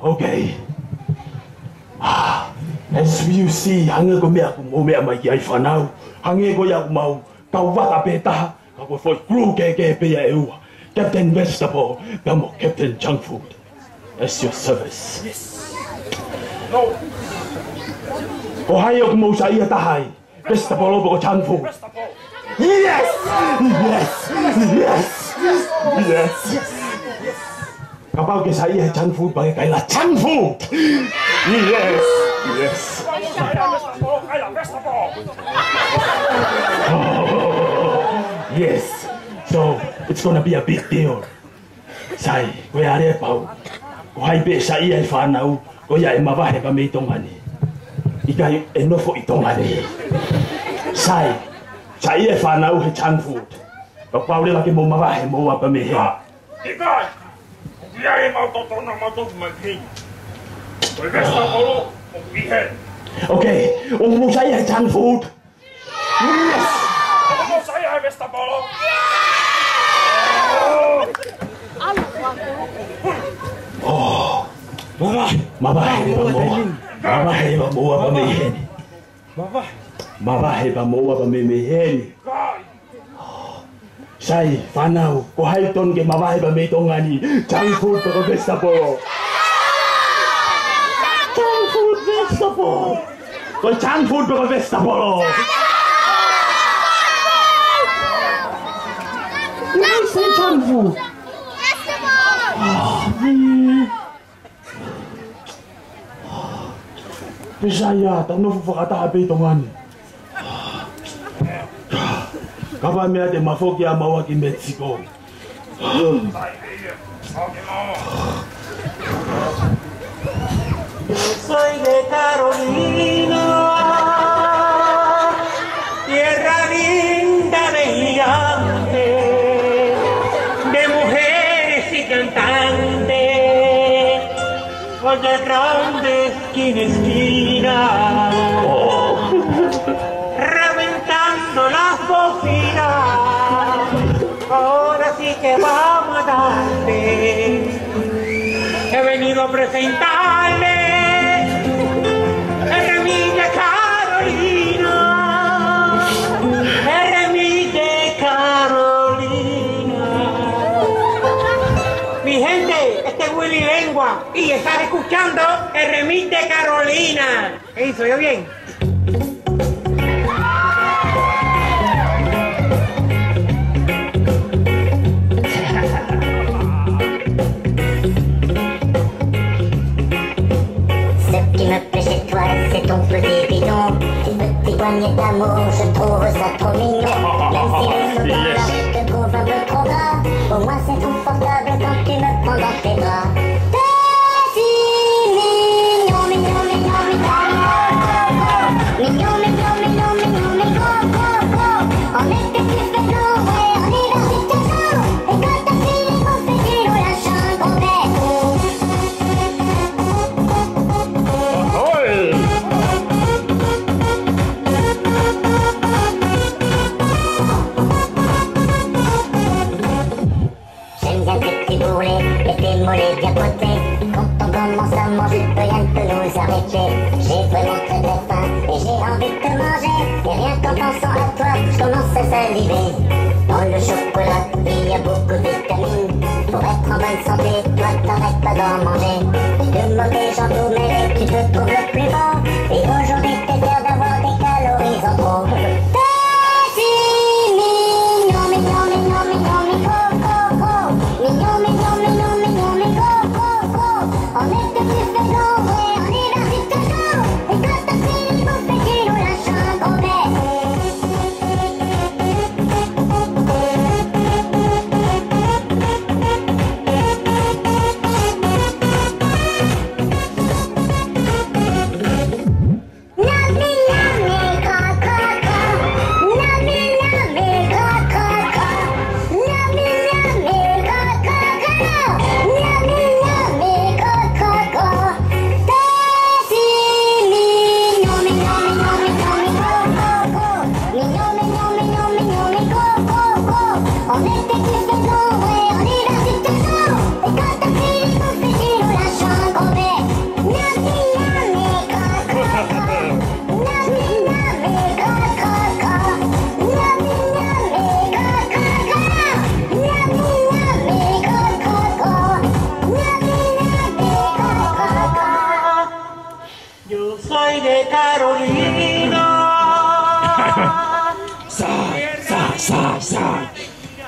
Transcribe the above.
Okay. SVUC hanga ko mea ko mo mea mai ai whanau. Hange ko ia mau. Kau waka peta. Kau foi crew ke pea e ua. Captain Vegetable. Kamo Captain Junk Food. At your service. Yes. No. O hai o ko mo sa ia tahai. Vegetable o ko Junk Food. Yes! Yes! Yes! Yes! Kapag ke sa iya Junk Food pakai kaila Junk Food. Yes! Yes! Oh, yes! So, it's gonna be a big deal. Sai, koe are pau. Ko hai pe sa ia I whanau, ko ia e mawahe pa me tongani. Ikai e nofo I tongani. Sai, sa ia e whanau he Junk Food. Ko paure laki mo mawahe mo apa me he. Ikai! Ia e mau totona mau totu mai ki. Koe vesta polo, o pihen. Okay, mo sa ia he Junk Food. Yes! Mo sa ia he vesta polo. Oh, mabahe ba moa pa me heni. Mabahe ba moa pa me heni. Sai, whanau, ko hai ton ke mabahe pa me tongani. Junk Food pa ko vegetable. Junk Food vegetable. Ko Junk Food pa ko vegetable. You say Junk Food. Bisaya, tak nak fakata abe tongan. Kapa mea de mafoki a mawa ki Mexico. Soy de Carolina, tierra linda de gigantes, de mujeres y cantantes, con de grande esquina a esquina, reventando las bocinas. Ahora sí que vamos a darte. He venido a presentarle el remix de Carolina, el remix de Carolina. Mi gente, este es Willy Lengua y estás escuchando el remix de Carolina. ¿Qué hizo? ¿Yo bien? C'est ton petit bidon, tes petits poignets d'amour, je trouve ça trop mignon. Même si le soldat te trouve un peu trop gras, au moins c'est confortable quand tu me prends dans tes bras. Petit mignon, mignon, mignon, mignon, mignon, mignon, mignon, mignon, mignon, en été tu fais l'eau, ouais, en hiver tu te chaud, et quand t'as fini on fait du loup, la chambre en mollets bien potés. Quand on commence à manger, rien ne peut nous arrêter. J'ai vraiment très très faim et j'ai envie de te manger. Et rien qu'en pensant à toi, je commence à saliver. Dans le chocolat, il y a beaucoup de vitamines. Pour être en bonne santé, toi t'arrêtes pas d'en manger. De mauvais gens tout mêlés, tu te trouves le plus bon. Et aujourd'hui t'es fier d'avoir des calories en trop. Petit mignon, mignon, mignon, mignon, mignon, mignon, mignon, mignon, mignon, mignon. En été tu fais l'eau, ouais, en hiver tu te chaud. Et quand t'as fini de bouffer du loup, la chambre en de Carolina. Sai, sai, sai, sai.